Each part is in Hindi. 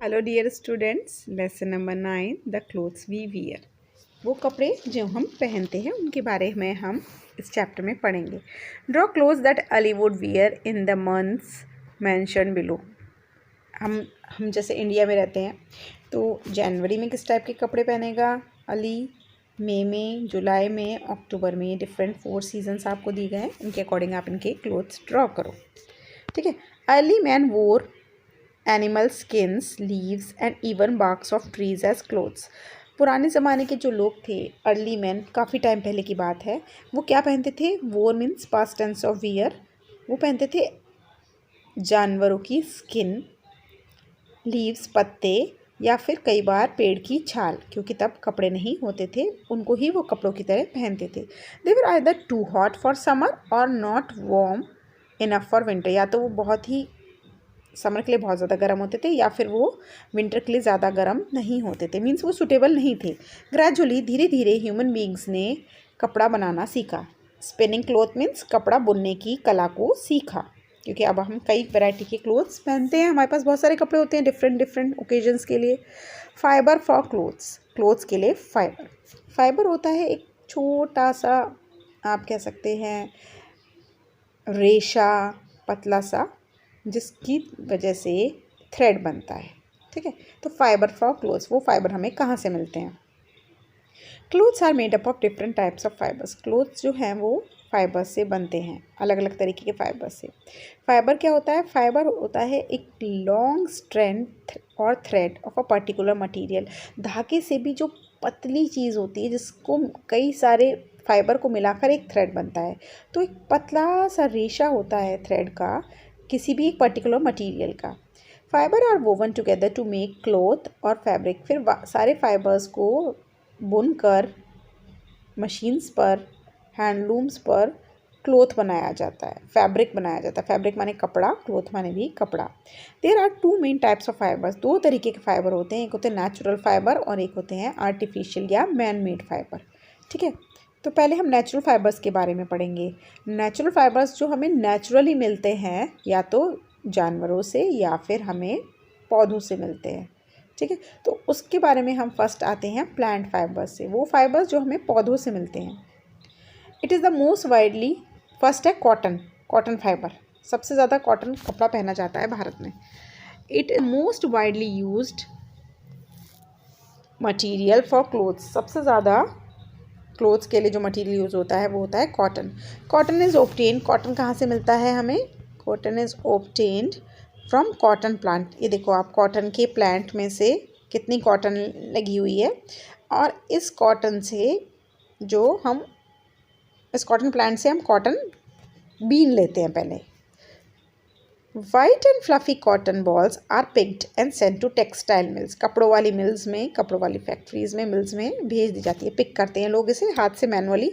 Hello dear students, lesson number 9 the clothes we wear. वो कपड़े जो हम पहनते हैं उनके बारे में हम इस चैप्टर में पढ़ेंगे। Draw clothes that Ali would wear in the months mention below. हम जैसे इंडिया में रहते हैं तो जनवरी में किस टाइप के कपड़े पहनेगा अली, मई में, जुलाई में, अक्टूबर में। डिफरेंट 4 सीजन्स आपको दिए गए हैं, उनके अकॉर्डिंग आप इनके क्लोथ्स ड्रॉ करो। ठीक है। Early man wore animal skins, leaves and even barks of trees as clothes. पुराने ज़माने के जो लोग थे, अर्ली मैन, काफ़ी टाइम पहले की बात है, वो क्या पहनते थे? Wore means past tense of wear. वो पहनते थे जानवरों की स्किन, लीव्स पत्ते, या फिर कई बार पेड़ की छाल, क्योंकि तब कपड़े नहीं होते थे, उनको ही वो कपड़ों की तरह पहनते थे। They were either too hot for summer और not warm enough for winter. या तो वो बहुत ही समर के लिए बहुत ज़्यादा गर्म होते थे या फिर वो विंटर के लिए ज़्यादा गर्म नहीं होते थे, मीन्स वो सूटेबल नहीं थे। ग्रेजुअली, धीरे धीरे ह्यूमन बींग्स ने कपड़ा बनाना सीखा। स्पिनिंग क्लॉथ मीन्स कपड़ा बुनने की कला को सीखा, क्योंकि अब हम कई वैरायटी के क्लोथ्स पहनते हैं, हमारे पास बहुत सारे कपड़े होते हैं डिफरेंट डिफरेंट ओकेजन्स के लिए। फाइबर फॉर क्लोथ्स, क्लोथ्स के लिए फाइबर। फाइबर होता है एक छोटा सा, आप कह सकते हैं रेशा, पतला सा, जिसकी वजह से थ्रेड बनता है। ठीक है। तो फाइबर फॉर क्लोथ्स, वो फाइबर हमें कहाँ से मिलते हैं? Clothes are made up of different types of fibres. क्लोथ्स जो हैं वो फाइबर्स से बनते हैं, अलग अलग तरीके के फाइबर से। फाइबर क्या होता है? फाइबर होता है एक लॉन्ग स्ट्रैंड और thread of a particular material. धागे से भी जो पतली चीज़ होती है, जिसको कई सारे फाइबर को मिलाकर एक थ्रेड बनता है। तो एक पतला सा रेशा होता है थ्रेड का, किसी भी एक पर्टिकुलर मटेरियल का। Fibre are woven together to make cloth और फैब्रिक। फिर सारे फाइबर्स को बुनकर मशीन्स पर, हैंडलूम्स पर क्लॉथ बनाया जाता है, फैब्रिक बनाया जाता है। फैब्रिक माने कपड़ा, क्लॉथ माने भी कपड़ा। There are 2 main types of fibres. 2 तरीके के फाइबर होते हैं, एक होते हैं नेचुरल फाइबर और एक होते हैं आर्टिफिशियल या मैन मेड फाइबर। ठीक है। तो पहले हम नेचुरल फाइबर्स के बारे में पढ़ेंगे। नेचुरल फाइबर्स जो हमें नेचुरली मिलते हैं, या तो जानवरों से या फिर हमें पौधों से मिलते हैं। ठीक है। तो उसके बारे में हम फर्स्ट आते हैं प्लांट फाइबर्स से, वो फाइबर्स जो हमें पौधों से मिलते हैं। It is the most widely, first है कॉटन। कॉटन फाइबर, सबसे ज़्यादा कॉटन कपड़ा पहना जाता है भारत में। It is most widely used material for clothes. सबसे ज़्यादा क्लोथ्स के लिए जो मटेरियल यूज़ होता है वो होता है cotton. Cotton is obtained, cotton कहाँ से मिलता है हमें? Cotton is obtained from cotton plant. ये देखो आप, कॉटन के प्लांट में से कितनी कॉटन लगी हुई है, और इस कॉटन से जो हम, इस कॉटन प्लांट से हम कॉटन बीन लेते हैं पहले। White and fluffy cotton balls are picked and sent to textile mills. कपड़ों वाली मिल्स में, कपड़ों वाली फैक्ट्रीज में, मिल्स में भेज दी जाती है। पिक करते हैं लोग इसे हाथ से manually.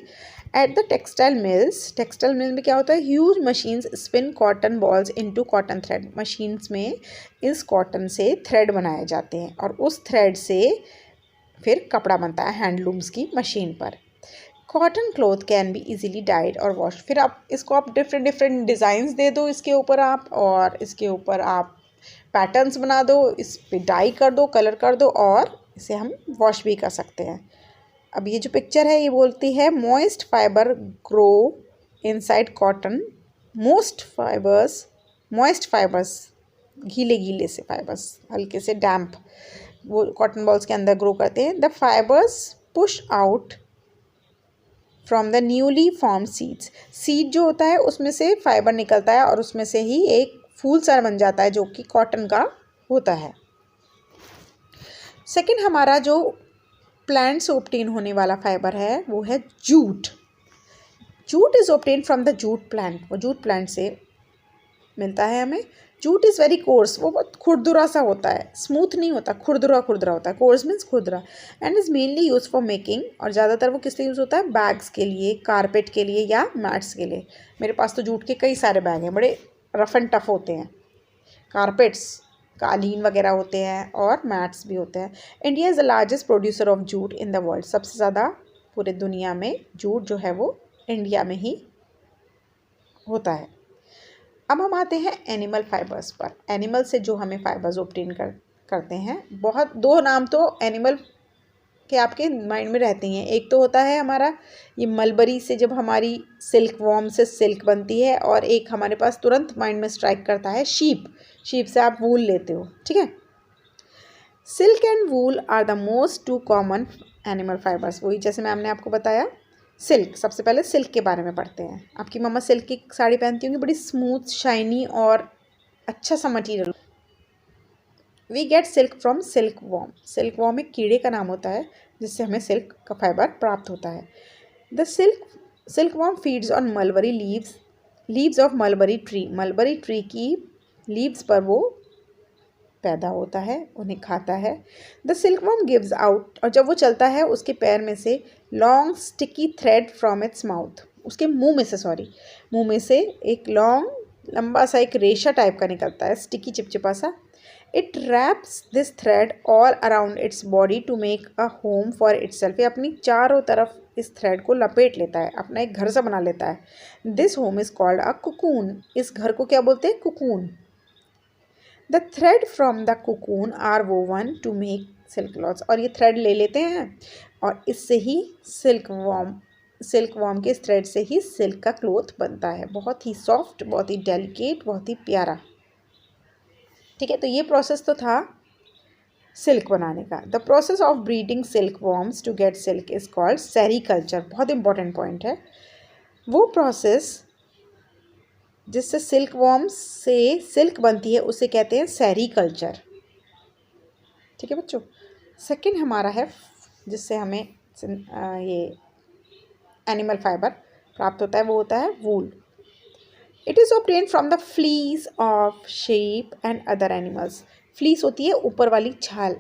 At the textile mills, textile mill में क्या होता है? Huge machines spin cotton balls into cotton thread. Machines में इस कॉटन से थ्रेड बनाए जाते हैं और उस थ्रेड से फिर कपड़ा बनता है हैंडलूम्स की मशीन पर। Cotton cloth can be easily died और वॉश। फिर आप इसको आप डिफरेंट डिफरेंट डिज़ाइंस दे दो इसके ऊपर आप, और इसके ऊपर आप पैटर्न्स बना दो, इस पे डाई कर दो, कलर कर दो, और इसे हम वॉश भी कर सकते हैं। अब ये जो पिक्चर है ये बोलती है moist fibre grow inside cotton. Moist fibres, गीले गीले से फाइबर्स, हल्के से डैम्प, वो कॉटन बॉल्स के अंदर ग्रो करते हैं। The fibres push out from the newly form seeds. Seed जो होता है उसमें से फाइबर निकलता है और उसमें से ही एक फूल सा बन जाता है जो कि कॉटन का होता है। सेकंड हमारा जो प्लांट से ऑब्टेन होने वाला फाइबर है वो है jute. Jute is obtain from the jute plant. वो जूट प्लांट से मिलता है हमें। जूट इज़ वेरी कोर्स, वो बहुत खुरदुरा सा होता है, स्मूथ नहीं होता, खुरदुरा खुरदुरा होता है। कोर्स मीन्स खुरदुरा। And is mainly use for making, और ज़्यादातर वो किस लिए यूज़ होता है? बैग्स के लिए, कारपेट के लिए या मैट्स के लिए। मेरे पास तो जूट के कई सारे बैग हैं, बड़े रफ एंड टफ होते हैं। कारपेट्स, कालीन वगैरह होते हैं, और मैट्स भी होते हैं। India is the largest producer of jute in the world. सबसे ज़्यादा पूरे दुनिया में जूट जो है वो इंडिया में ही होता है। अब हम आते हैं एनिमल फाइबर्स पर। एनिमल से जो हमें फाइबर्स ऑब्टेन करते हैं। बहुत दो नाम तो एनिमल के आपके माइंड में रहते हैं। एक तो होता है हमारा ये मलबरी से जब हमारी सिल्क वॉर्म से सिल्क बनती है, और एक हमारे पास तुरंत माइंड में स्ट्राइक करता है शीप। शीप से आप वूल लेते हो, ठीक है। Silk and wool are the most two common animal fibres. वही जैसे मैंने आपको बताया, सिल्क, सबसे पहले सिल्क के बारे में पढ़ते हैं। आपकी मम्मा सिल्क की साड़ी पहनती होंगी, बड़ी स्मूथ, शाइनी और अच्छा सा material. We get silk from silk worm. Silk worm एक कीड़े का नाम होता है जिससे हमें सिल्क का फाइबर प्राप्त होता है। The silk worm feeds on mulberry leaves of mulberry tree. Mulberry tree की लीव्स पर वो पैदा होता है, उन्हें खाता है। The silk worm gives out, और जब वो चलता है उसके पैर में से long sticky thread from its mouth. उसके मुंह में से एक लंबा सा एक रेशा टाइप का निकलता है, स्टिकी चिपचिपा सा। It wraps this thread all around its body to make a home for itself. ये अपनी चारों तरफ इस थ्रेड को लपेट लेता है, अपना एक घर सा बना लेता है। This home is called a cocoon. इस घर को क्या बोलते हैं? Cocoon. The thread from the cocoon are woven to make silk clothes. और ये थ्रेड ले लेते हैं और इससे ही सिल्क वॉर्म के इस थ्रेड से ही सिल्क का क्लॉथ बनता है। बहुत ही सॉफ्ट, बहुत ही डेलिकेट, बहुत ही प्यारा। ठीक है, तो ये प्रोसेस तो था सिल्क बनाने का। The process of breeding silk worms to get silk is called sericulture. बहुत इंपॉर्टेंट पॉइंट है। वो प्रोसेस जिससे सिल्क वॉर्म्स से सिल्क बनती है उसे कहते हैं सेरीकल्चर। ठीक है बच्चों। सेकंड हमारा है जिससे हमें ये एनिमल फाइबर प्राप्त होता है, वो होता है wool. It is obtain from the fleece of sheep and other animals. Fleece होती है ऊपर वाली छाल,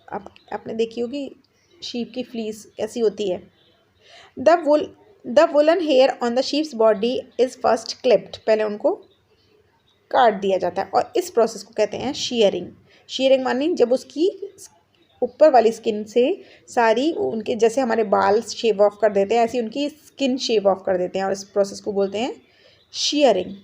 आपने देखी होगी शीप की फ्लीस कैसी होती है। The woollen hair on the sheep's body is first clipped. पहले उनको काट दिया जाता है और इस प्रोसेस को कहते हैं शीयरिंग। शीयरिंग मानी जब उसकी ऊपर वाली स्किन से सारी उनके, जैसे हमारे बाल शेव ऑफ कर देते हैं, ऐसी उनकी स्किन शेव ऑफ कर देते हैं, और इस प्रोसेस को बोलते हैं shearing.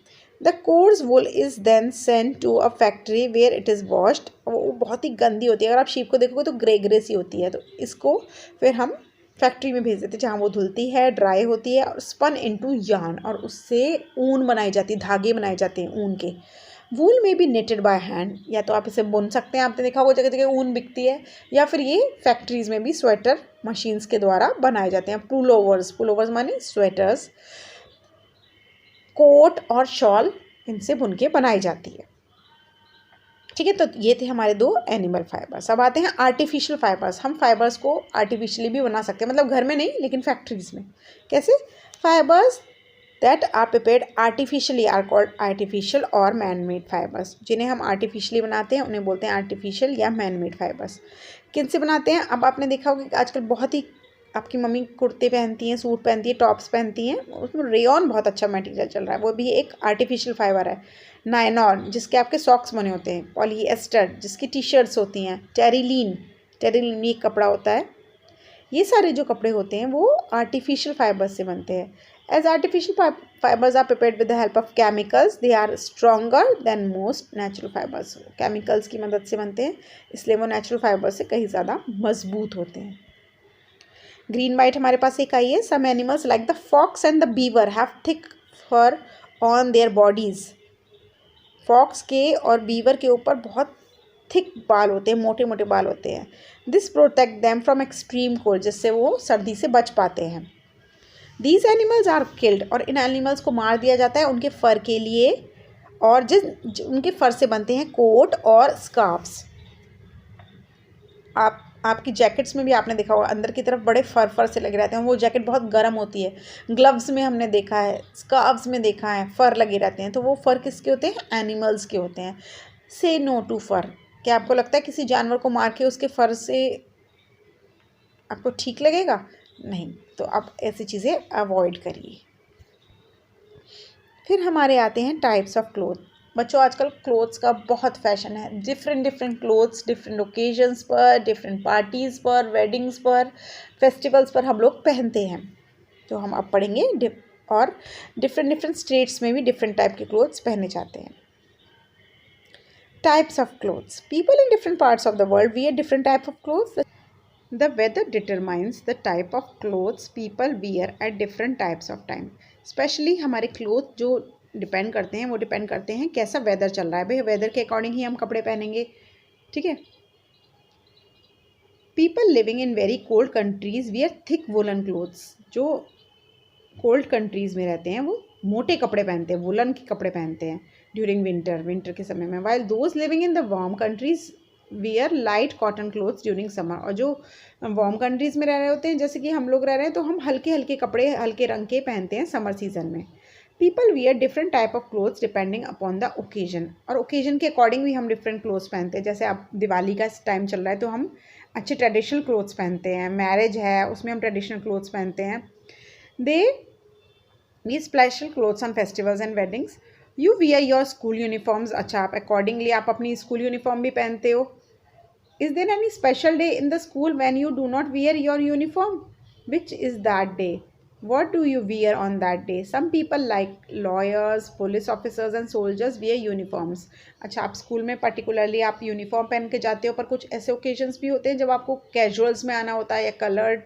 The coarse wool is then send to a factory where it is washed. वो बहुत ही गंदी होती है, अगर आप शीप को देखोगे तो ग्रे ग्रे सी होती है। तो इसको फिर हम फैक्ट्री में भेज देते हैं जहाँ वो धुलती है, ड्राई होती है और स्पन इनटू यार्न, और उससे ऊन बनाई जाती है, धागे बनाए जाते हैं ऊन के। वूल में बी नेटेड बाय हैंड, या तो आप इसे बुन सकते हैं, आपने देखा होगा जगह जगह ऊन बिकती है, या फिर ये फैक्ट्रीज़ में भी स्वेटर मशीन्स के द्वारा बनाए जाते हैं। पुलोवर्स माने स्वेटर्स, कोट और शॉल इनसे बुन के बनाई जाती है। ठीक है, तो ये थे हमारे दो एनिमल फाइबर्स। अब आते हैं आर्टिफिशियल फाइबर्स। हम फाइबर्स को आर्टिफिशियली भी बना सकते हैं, मतलब घर में नहीं लेकिन फैक्ट्रीज में। कैसे? Fibres that are prepared artificially are called artificial or man made fibres. जिन्हें हम आर्टिफिशियली बनाते हैं उन्हें बोलते हैं आर्टिफिशियल या मैन मेड फाइबर्स। किन से बनाते हैं? अब आपने देखा होगा कि आजकल बहुत ही आपकी मम्मी कुर्ते पहनती हैं, सूट पहनती है, टॉप्स पहनती हैं, उसमें रेयॉन बहुत अच्छा मटेरियल चल रहा है, वो भी एक आर्टिफिशियल फाइबर है। नायलॉन जिसके आपके सॉक्स बने होते हैं, पॉलीएस्टर जिसकी टी शर्ट्स होती हैं, टेरिलीन एक कपड़ा होता है। ये सारे जो कपड़े होते हैं वो आर्टिफिशियल फाइबर्स से बनते हैं। As artificial fibres are prepared with the help of chemicals, they are stronger than most natural fibres. Chemicals की मदद से बनते हैं, इसलिए वो नेचुरल फाइबर्स से कहीं ज़्यादा मजबूत होते हैं। ग्रीन वाइट हमारे पास एक आई है। Some animals like the fox and the beaver have thick fur on their bodies. Fox के और बीवर के ऊपर बहुत थिक बाल होते हैं, मोटे मोटे बाल होते हैं। This protect them from extreme cold, जिससे वो सर्दी से बच पाते हैं। दीज एनिमल्स आर किल्ड, और इन एनिमल्स को मार दिया जाता है उनके फर के लिए, और उनके फर से बनते हैं कोट और स्कार्फ्स। आपकी जैकेट्स में भी आपने देखा होगा अंदर की तरफ बड़े फर से लगे रहते हैं, वो जैकेट बहुत गर्म होती है। ग्लव्स में हमने देखा है, स्कार्फ्स में देखा है, फर लगे रहते हैं। तो वो फर किसके होते हैं? एनिमल्स के होते हैं। से नो टू फर। क्या आपको लगता है किसी जानवर को मार के उसके फर से आपको ठीक लगेगा? नहीं, तो आप ऐसी चीज़ें अवॉइड करिए। फिर हमारे आते हैं टाइप्स ऑफ क्लोथ। बच्चों आजकल क्लोथ्स का बहुत फैशन है। डिफरेंट क्लोथ्स डिफरेंट ओकेजन्स पर, डिफरेंट पार्टीज़ पर, वेडिंग्स पर, फेस्टिवल्स पर हम लोग पहनते हैं। तो हम अब पढ़ेंगे और डिफरेंट स्टेट्स में भी डिफरेंट टाइप के क्लोथ्स पहने जाते हैं। Types of clothes. People in different parts of the world wear different types of clothes. The weather determines the type of clothes people wear at different types of time. Especially हमारे क्लोथ जो डिपेंड करते हैं वो डिपेंड करते हैं कैसा वेदर चल रहा है. भाई वेदर के अकॉर्डिंग ही हम कपड़े पहनेंगे. ठीक है. People living in very cold countries wear thick woolen clothes. जो कोल्ड कंट्रीज़ में रहते हैं वो मोटे कपड़े पहनते हैं, वुलन के कपड़े पहनते हैं ड्यूरिंग विंटर के समय में. While those living in the warm countries wear light cotton clothes during summer. और जो वार्म कंट्रीज़ में रह रहे होते हैं जैसे कि हम लोग रह रहे हैं तो हम हल्के हल्के कपड़े हल्के रंग के पहनते हैं समर सीजन में. People wear different type of clothes depending upon the occasion. और ओकेजन के अकॉर्डिंग भी हम डिफरेंट क्लोथ्स पहनते हैं. जैसे अब दिवाली का टाइम चल रहा है तो हम अच्छे ट्रेडिशनल क्लोथ्स पहनते हैं. मैरिज है उसमें हम ट्रेडिशनल क्लोथ्स पहनते हैं. They wear special clothes on festivals and weddings. You wear your school uniforms. अच्छा, आप अकॉर्डिंगली आप अपनी स्कूल यूनिफॉर्म भी पहनते हो. Is there any special day in the school when you do not wear your uniform? Which is that day? What do you wear on that day? Some people like lawyers, police officers and soldiers wear uniforms. अच्छा, आप स्कूल में पर्टिकुलरली आप यूनिफॉर्म पहन के जाते हो, पर कुछ ऐसे ओकेजन्स भी होते हैं जब आपको कैजुअल्स में आना होता है या कलर्ड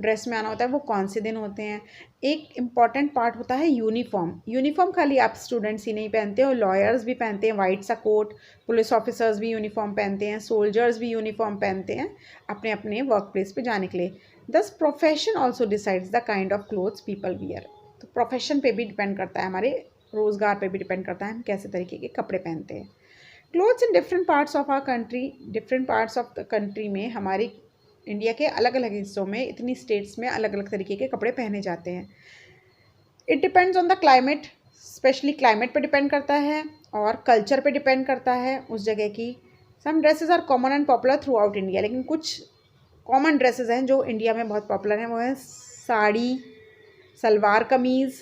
ड्रेस में आना होता है. वो कौन से दिन होते हैं? एक इम्पॉर्टेंट पार्ट होता है यूनिफॉर्म. यूनिफॉर्म खाली आप स्टूडेंट्स ही नहीं पहनते हो, लॉयर्स भी पहनते हैं वाइट सा कोट, पुलिस ऑफिसर्स भी यूनिफॉर्म पहनते हैं, सोल्जर्स भी यूनिफॉर्म पहनते हैं अपने अपने वर्क प्लेस पर जाने के लिए. दस profession also decides the kind of clothes people wear. तो प्रोफेशन पे भी डिपेंड करता है, हमारे रोज़गार पे भी डिपेंड करता है हम कैसे तरीके के कपड़े पहनते हैं. Clothes in different parts of our country. Different parts of the country में हमारी इंडिया के अलग अलग हिस्सों में इतनी स्टेट्स में अलग अलग तरीके के कपड़े पहने जाते हैं. It depends on the climate. Specially climate पे डिपेंड करता है और कल्चर पे डिपेंड करता है उस जगह की. Some dresses are common and popular throughout India. लेकिन कुछ कॉमन ड्रेसेस हैं जो इंडिया में बहुत पॉपुलर हैं. वो हैं sari, salwar kameez,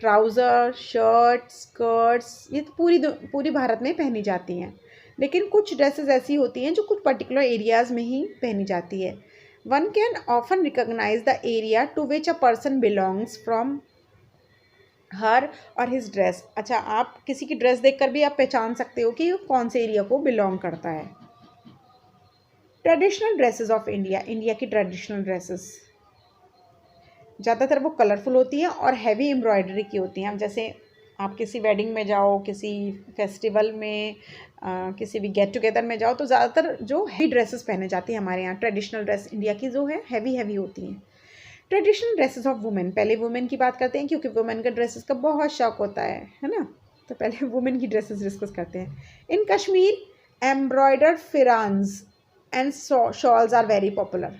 trouser, shirt, skirts. ये तो पूरी भारत में पहनी जाती हैं. लेकिन कुछ ड्रेसेस ऐसी होती हैं जो कुछ पर्टिकुलर एरियाज़ में ही पहनी जाती है. One can often recognise the area to which a person belongs from her or his dress. अच्छा, आप किसी की ड्रेस देखकर भी आप पहचान सकते हो कि कौन से एरिया को बिलोंग करता है. Traditional dresses of India. India की ट्रेडिशनल ड्रेसेस ज़्यादातर वो कलरफुल होती हैं और हैवी एम्ब्रॉयडरी की होती हैं. अब जैसे आप किसी वेडिंग में जाओ, किसी फेस्टिवल में, किसी भी गेट टुगेदर में जाओ तो ज़्यादातर जो हैवी ड्रेसेस पहने जाती हैं हमारे यहाँ. ट्रेडिशनल ड्रेस इंडिया की जो है हैवी होती हैं. Traditional dresses of women. पहले वुमेन की बात करते हैं क्योंकि वुमेन का ड्रेसेस का बहुत शौक होता है ना. तो पहले वुमेन की ड्रेसेस डिस्कस करते हैं. In Kashmir embroidered pherans and shawls are very popular.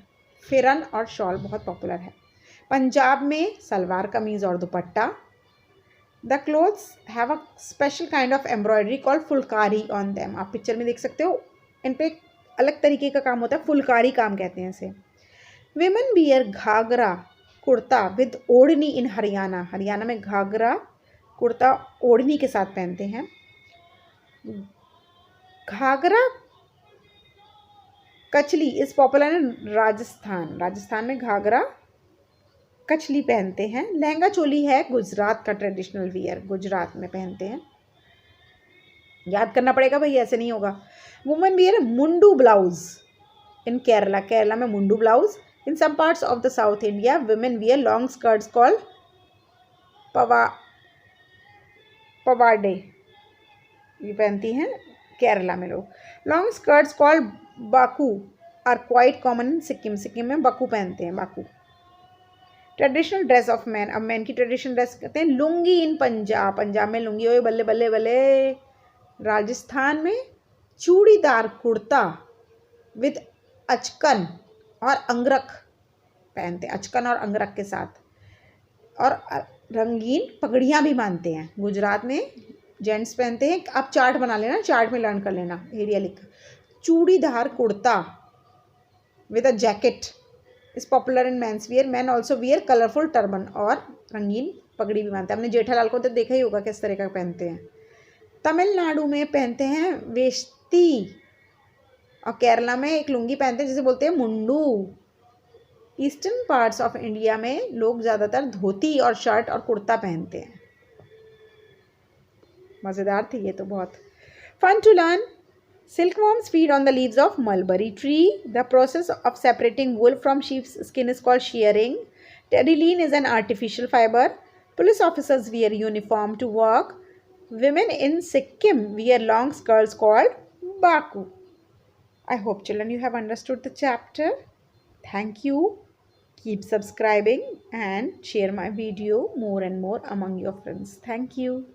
Pheran और शॉल बहुत पॉपुलर है. पंजाब में सलवार कमीज़ और दुपट्टा. The clothes have a special kind of embroidery called Phulkari on them. आप पिक्चर में देख सकते हो, इन पे अलग तरीके का काम होता है, फुलकारी काम कहते हैं इसे. Women wear ghagra kurta with odhni in Haryana. Haryana में घाघरा कुर्ता ओढ़नी के साथ पहनते हैं. Ghagra kachli is popular in Rajasthan. Rajasthan में घाघरा कचली पहनते हैं. लहंगा चोली है गुजरात का ट्रेडिशनल वियर. गुजरात में पहनते हैं. याद करना पड़ेगा भाई, ऐसे नहीं होगा. Women wear mundu blouse in Kerala. Kerala में mundu blouse. In some parts of the south India women wear long skirts called pavade. ये पहनती हैं केरला में लोग. Long skirts called baku are quite common in Sikkim. Sikkim में बाकू पहनते हैं, baku. Traditional dress of man. अब मैन की ट्रेडिशनल ड्रेस कहते हैं लुंगी इन पंजाब. पंजाब में लुंगी. ओए बल्ले बल्ले बल्ले. राजस्थान में चूड़ीदार कुर्ता विद अचकन और अंगरख पहनते हैं. अचकन और अंगरख के साथ. और रंगीन पगड़ियाँ भी बांधते हैं. गुजरात में जेंट्स पहनते हैं. आप चार्ट बना लेना, चार्ट में लर्न कर लेना, एरिया लिख. Churidar kurta with a jacket is popular in men's wear. Man also wear colourful turban. और रंगीन पगड़ी भी बांधते हैं. हमने जेठालाल को तो देखा ही होगा किस तरह का पहनते हैं. तमिलनाडु में पहनते हैं वेष्टी और केरला में एक लुंगी पहनते हैं जिसे बोलते हैं मुंडू. ईस्टर्न पार्ट्स ऑफ इंडिया में लोग ज़्यादातर धोती और शर्ट और कुर्ता पहनते हैं. मज़ेदार थी ये तो बहुत. Fun to learn. Silkworms feed on the leaves of mulberry tree. The process of separating wool from sheep's skin is called shearing. Terylene is an artificial fiber. Police officers wear uniform to work. Women in Sikkim wear long skirts called baku. I hope children you have understood the chapter. Thank you. Keep subscribing and share my video more and more among your friends. Thank you.